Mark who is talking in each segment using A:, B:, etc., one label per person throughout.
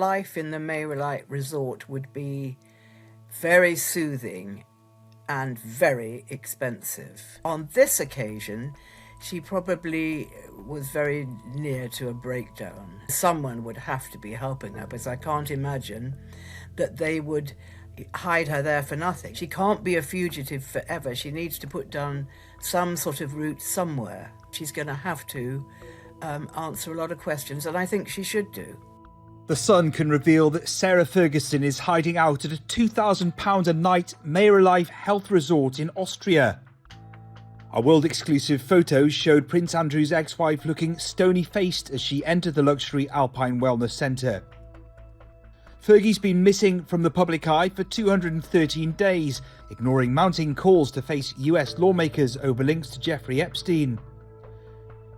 A: life in the Mayrolite resort would be very soothing and very expensive. On this occasion, she probably was very near to a breakdown. Someone would have to be helping her, because I can't imagine that they would hide her there for nothing. She can't be a fugitive forever. She needs to put down some sort of route somewhere. She's going to have to answer a lot of questions, and I think she should do.
B: The Sun can reveal that Sarah Ferguson is hiding out at a £2,000 a night Mayrolite health resort in Austria. Our world-exclusive photos showed Prince Andrew's ex-wife looking stony-faced as she entered the luxury Alpine wellness centre. Fergie's been missing from the public eye for 213 days, ignoring mounting calls to face US lawmakers over links to Jeffrey Epstein.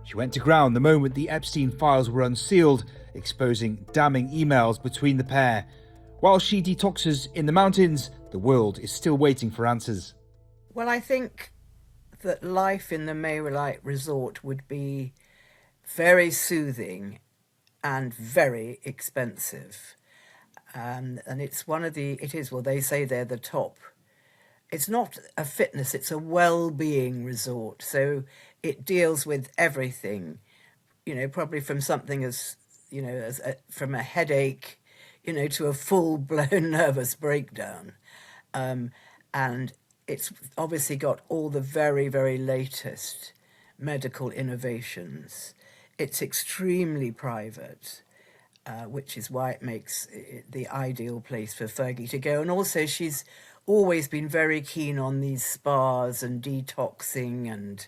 B: She went to ground the moment the Epstein files were unsealed, exposing damning emails between the pair. While she detoxes in the mountains, the world is still waiting for answers.
A: Well, I think that life in the Mayrolite resort would be very soothing and very expensive. And it's one of the, well, they say they're the top. It's not a fitness, it's a well-being resort. So it deals with everything, probably from something as, from a headache, to a full-blown nervous breakdown. And it's obviously got all the very, very latest medical innovations. It's extremely private. Which is why it makes it the ideal place for Fergie to go. And also she's always been very keen on these spas and detoxing and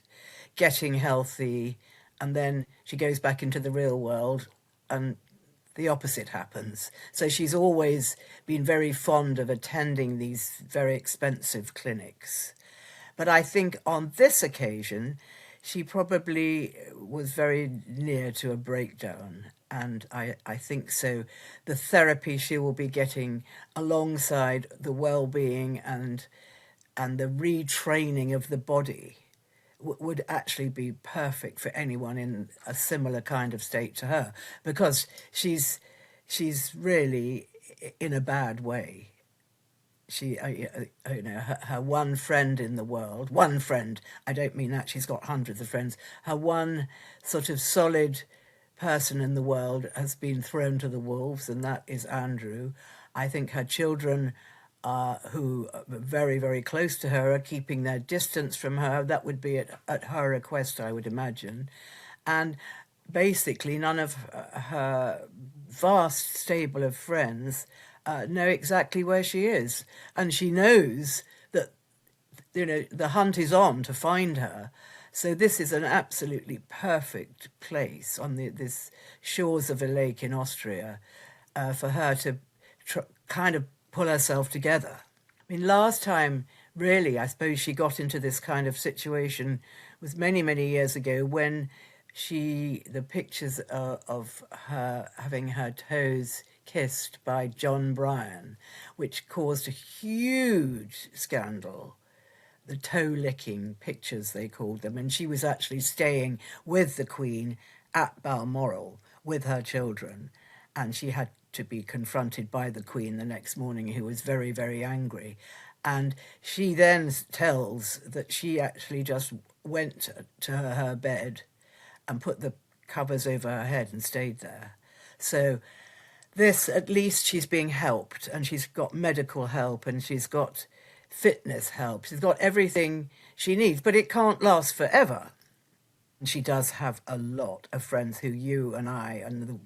A: getting healthy. And then she goes back into the real world and the opposite happens. So she's always been very fond of attending these very expensive clinics. But I think on this occasion, she probably was very near to a breakdown. And I think so. The therapy she will be getting alongside the well-being and the retraining of the body would actually be perfect for anyone in a similar kind of state to her, because she's really in a bad way. She, her one friend in the world, one friend, I don't mean that, she's got hundreds of friends, her one sort of solid person in the world has been thrown to the wolves, and that is Andrew. I think her children, who are very, very close to her, are keeping their distance from her. That would be at her request, I would imagine. And basically none of her vast stable of friends know exactly where she is. And she knows that, the hunt is on to find her. So this is an absolutely perfect place on this shores of a lake in Austria for her to kind of pull herself together. I mean, last time, really, I suppose she got into this kind of situation was many, many years ago when the pictures of her having her toes kissed by John Bryan, which caused a huge scandal. The toe-licking pictures, they called them, and she was actually staying with the Queen at Balmoral with her children, and she had to be confronted by the Queen the next morning, who was very, very angry. And she then tells that she actually just went to her bed and put the covers over her head and stayed there. So this, at least she's being helped, and she's got medical help, and she's got fitness help. She's got everything she needs, but it can't last forever. And she does have a lot of friends who you and I and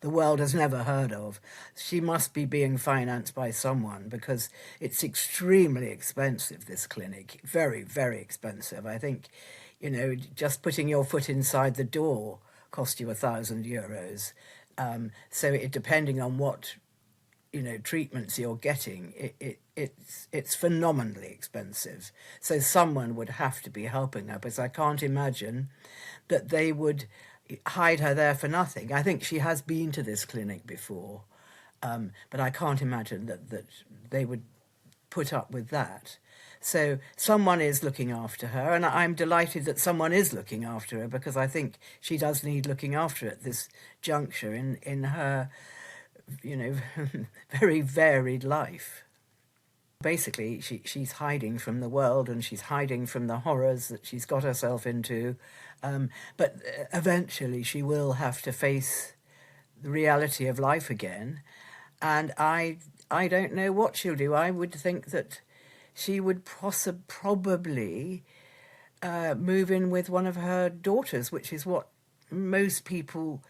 A: the world has never heard of. She must be being financed by someone, because it's extremely expensive, this clinic. Very, very expensive. I think, just putting your foot inside the door cost you €1,000. So depending on what treatments you're getting, it's phenomenally expensive. So someone would have to be helping her, because I can't imagine that they would hide her there for nothing. I think she has been to this clinic before, but I can't imagine that they would put up with that. So someone is looking after her, and I'm delighted that someone is looking after her, because I think she does need looking after at this juncture in her, very varied life. Basically, she's hiding from the world, and she's hiding from the horrors that she's got herself into. But eventually she will have to face the reality of life again. And I don't know what she'll do. I would think that she would probably move in with one of her daughters, which is what most people,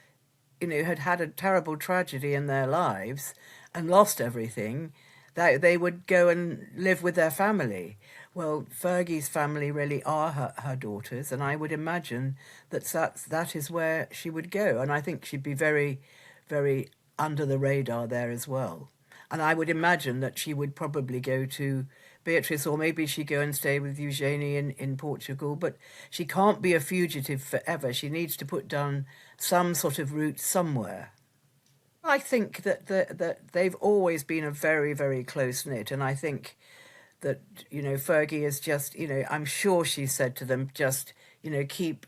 A: had a terrible tragedy in their lives and lost everything. They would go and live with their family. Well, Fergie's family really are her daughters, and I would imagine that is where she would go. And I think she'd be very, very under the radar there as well. And I would imagine that she would probably go to Beatrice, or maybe she'd go and stay with Eugenie in Portugal. But she can't be a fugitive forever. She needs to put down some sort of route somewhere. I think that they've always been a very, very close-knit, and I think that, Fergie is just, I'm sure she said to them, just, keep,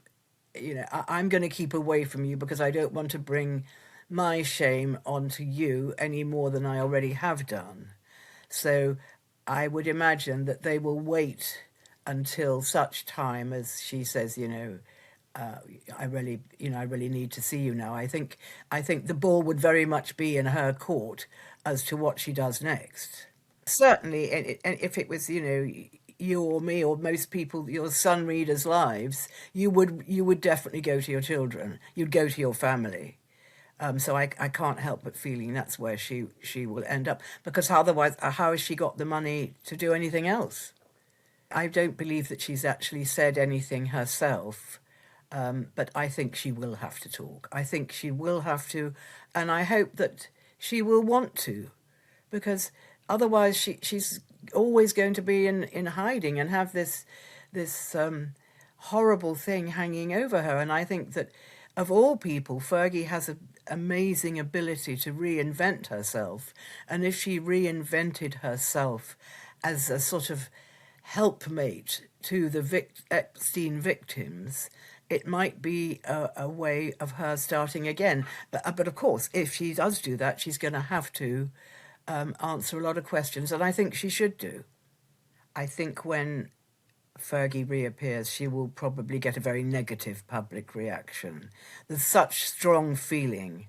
A: I'm going to keep away from you, because I don't want to bring my shame onto you any more than I already have done. So I would imagine that they will wait until such time as she says, I really need to see you now. I think the ball would very much be in her court as to what she does next. Certainly, if it was, you or me or most people, your Sun readers' lives, you would definitely go to your children. You'd go to your family. So I can't help but feeling that's where she will end up, because otherwise, how has she got the money to do anything else? I don't believe that she's actually said anything herself. But I think she will have to talk. I think she will have to, and I hope that she will want to, because otherwise she's always going to be in hiding and have this horrible thing hanging over her. And I think that of all people, Fergie has an amazing ability to reinvent herself. And if she reinvented herself as a sort of helpmate to the Epstein victims, it might be a way of her starting again. But of course, if she does do that, she's going to have to answer a lot of questions, and I think she should do. I think when Fergie reappears, she will probably get a very negative public reaction. There's such strong feeling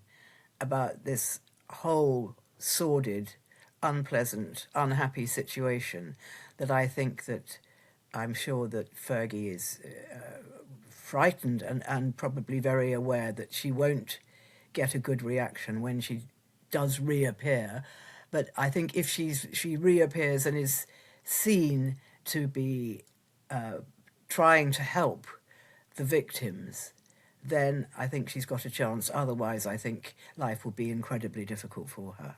A: about this whole sordid, unpleasant, unhappy situation that I think that I'm sure that Fergie is frightened and probably very aware that she won't get a good reaction when she does reappear. But I think if she reappears and is seen to be trying to help the victims, then I think she's got a chance. Otherwise, I think life will be incredibly difficult for her.